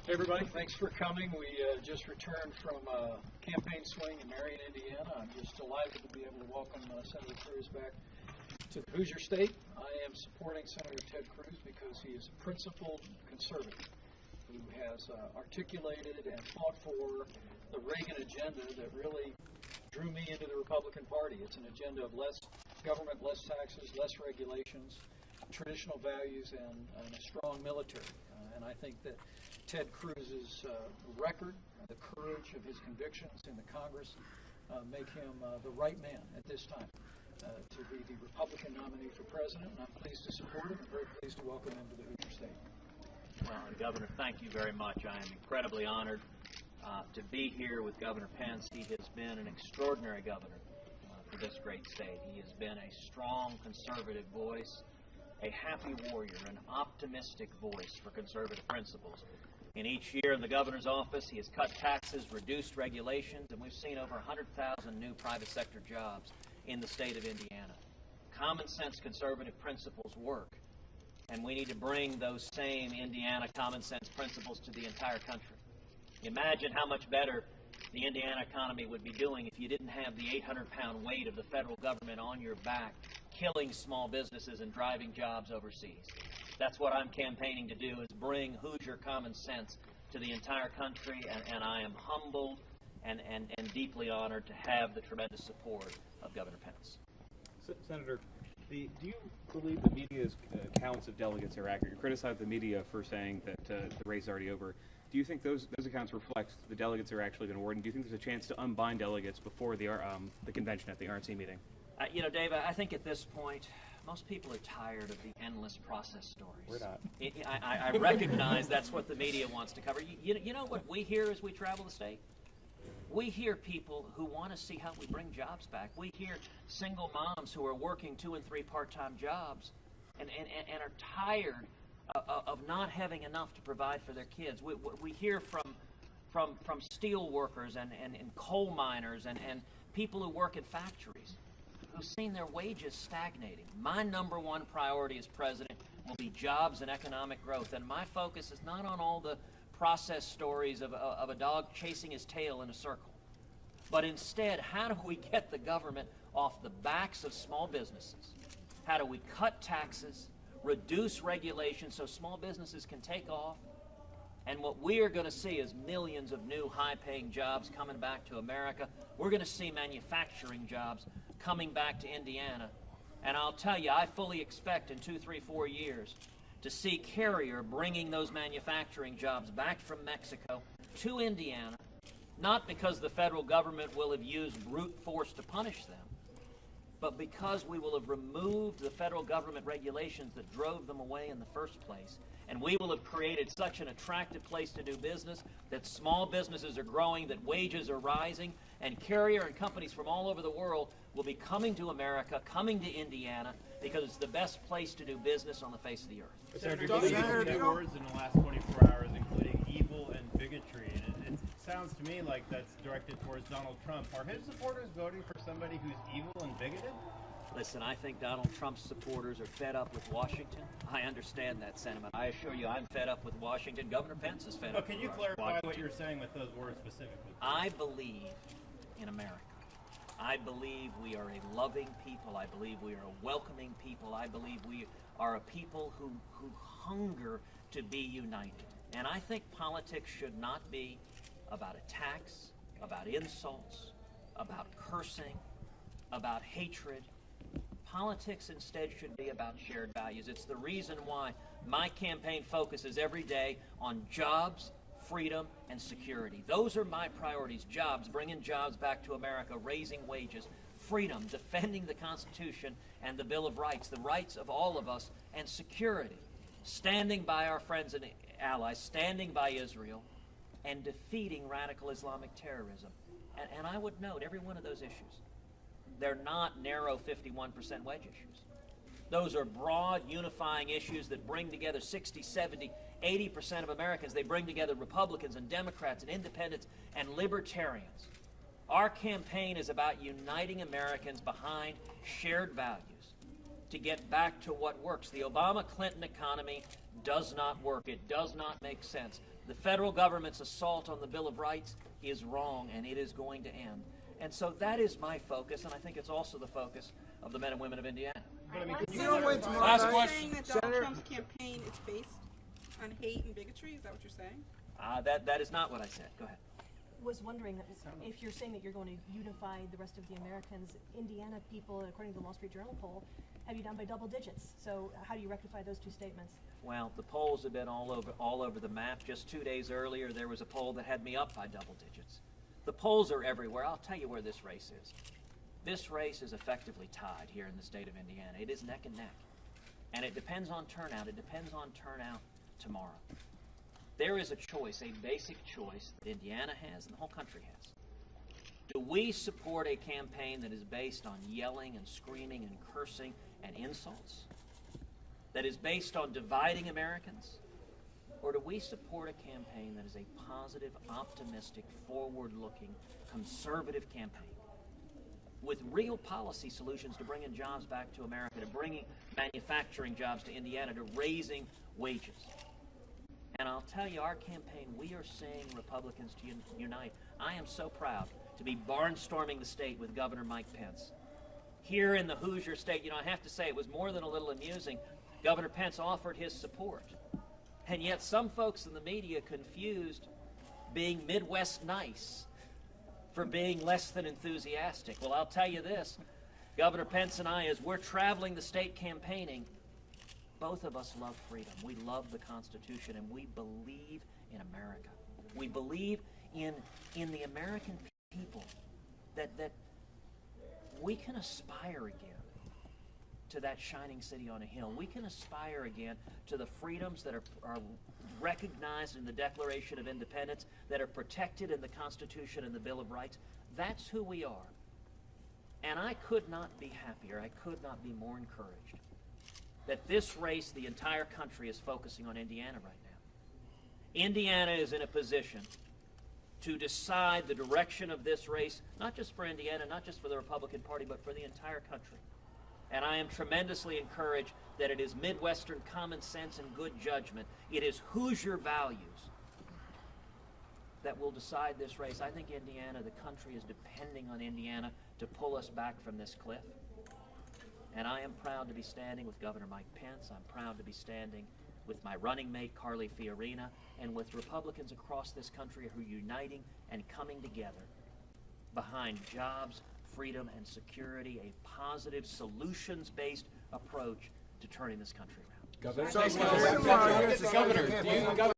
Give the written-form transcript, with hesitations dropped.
Hey everybody, thanks for coming. We just returned from a campaign swing in Marion, Indiana. I'm just delighted to be able to welcome Senator Cruz back to the Hoosier State. I am supporting Senator Ted Cruz because he is a principled conservative who has articulated and fought for the Reagan agenda that really drew me into the Republican Party. It's an agenda of less government, less taxes, less regulations, traditional values, and a strong military. And I think that Ted Cruz's record, the courage of his convictions in the Congress make him the right man at this time to be the Republican nominee for president. And I'm pleased to support him and very pleased to welcome him to the Hoosier State. Well, and Governor, thank you very much. I am incredibly honored to be here with Governor Pence. He has been an extraordinary governor for this great state. He has been a strong conservative voice, a happy warrior, an optimistic voice for conservative principles. In each year in the governor's office, he has cut taxes, reduced regulations, and we've seen over 100,000 new private sector jobs in the state of Indiana. Common sense conservative principles work, and we need to bring those same Indiana common sense principles to the entire country. Imagine how much better the Indiana economy would be doing if you didn't have the 800-pound weight of the federal government on your back, killing small businesses and driving jobs overseas. That's what I'm campaigning to do, is bring Hoosier common sense to the entire country, and I am humbled and deeply honored to have the tremendous support of Governor Pence. Senator, do you believe the media's counts of delegates are accurate? You criticized the media for saying that the race is already over. Do you think those accounts reflect the delegates are actually going to award? And do you think there's a chance to unbind delegates before the convention at the RNC meeting? Dave, I think at this point, most people are tired of the endless process stories. We're not. I recognize that's what the media wants to cover. You know what we hear as we travel the state? We hear people who want to see how we bring jobs back. We hear single moms who are working 2 and 3 part-time jobs and are tired of not having enough to provide for their kids. We hear from steel workers and coal miners and people who work in factories who've seen their wages stagnating. My number one priority as president will be jobs and economic growth, and my focus is not on all the process stories of a dog chasing his tail in a circle, but instead, how do we get the government off the backs of small businesses? How do we cut taxes, reduce regulations so small businesses can take off? And what we are going to see is millions of new high-paying jobs coming back to America. We're going to see manufacturing jobs coming back to Indiana. And I'll tell you, I fully expect in 2, 3, 4 years to see Carrier bringing those manufacturing jobs back from Mexico to Indiana, not because the federal government will have used brute force to punish them, but because we will have removed the federal government regulations that drove them away in the first place. And we will have created such an attractive place to do business that small businesses are growing, that wages are rising, and Carrier and companies from all over the world will be coming to America, coming to Indiana, because it's the best place to do business on the face of the earth. Senator, you words in the last 24 hours, including evil and bigotry, and it sounds to me like that's directed towards Donald Trump. Are his supporters voting for somebody who's evil and bigoted? Listen, I think Donald Trump's supporters are fed up with Washington. I understand that sentiment. I assure you I'm fed up with Washington. Governor Pence is fed up with Washington. Can you clarify what you're saying with those words specifically? I believe in America. I believe we are a loving people. I believe we are a welcoming people. I believe we are a people who hunger to be united. And I think politics should not be about attacks, about insults, about cursing, about hatred. Politics instead should be about shared values. It's the reason why my campaign focuses every day on jobs, freedom, and security. Those are my priorities. Jobs, bringing jobs back to America, raising wages, freedom, defending the Constitution and the Bill of Rights, the rights of all of us, and security, standing by our friends and allies, standing by Israel, and defeating radical Islamic terrorism. And I would note every one of those issues. They're not narrow 51% wedge issues. Those are broad, unifying issues that bring together 60, 70, 80% of Americans. They bring together Republicans and Democrats and independents and libertarians. Our campaign is about uniting Americans behind shared values to get back to what works. The Obama-Clinton economy does not work. It does not make sense. The federal government's assault on the Bill of Rights is wrong, and it is going to end. And so that is my focus, and I think it's also the focus of the men and women of Indiana. But I mean, can You you don't wait tomorrow Last night. question. Saying that Donald Trump's campaign is based on hate and bigotry? Is that what you're saying? That is not what I said. Go ahead. Was wondering that if you're saying that you're going to unify the rest of the Americans, Indiana people, according to the Wall Street Journal poll, have you down by double digits. So how do you rectify those two statements? Well, the polls have been all over the map. Just 2 days earlier, there was a poll that had me up by double digits. The polls are everywhere. I'll tell you where this race is. This race is effectively tied here in the state of Indiana. It is neck and neck. And it depends on turnout. It depends on turnout tomorrow. There is a choice, a basic choice that Indiana has and the whole country has. Do we support a campaign that is based on yelling and screaming and cursing and insults? That is based on dividing Americans? Or do we support a campaign that is a positive, optimistic, forward-looking, conservative campaign with real policy solutions to bringing jobs back to America, to bringing manufacturing jobs to Indiana, to raising wages? And I'll tell you, our campaign, we are seeing Republicans to unite. I am so proud to be barnstorming the state with Governor Mike Pence. Here in the Hoosier state, I have to say, it was more than a little amusing. Governor Pence offered his support. And yet some folks in the media confused being Midwest nice for being less than enthusiastic. Well, I'll tell you this, Governor Pence and I, as we're traveling the state campaigning, both of us love freedom. We love the Constitution, and we believe in America. We believe in the American people, that we can aspire again to that shining city on a hill. We can aspire again to the freedoms that are recognized in the Declaration of Independence, that are protected in the Constitution and the Bill of Rights. That's who we are. And I could not be happier, I could not be more encouraged that this race, the entire country is focusing on Indiana right now. Indiana is in a position to decide the direction of this race, not just for Indiana, not just for the Republican Party, but for the entire country. And I am tremendously encouraged that it is Midwestern common sense and good judgment. It is Hoosier values that will decide this race. I think Indiana, the country is depending on Indiana to pull us back from this cliff. And I am proud to be standing with Governor Mike Pence. I'm proud to be standing with my running mate, Carly Fiorina, and with Republicans across this country who are uniting and coming together behind jobs, freedom, and security, a positive, solutions-based approach to turning this country around. Governor, So, Governor, do you, Governor,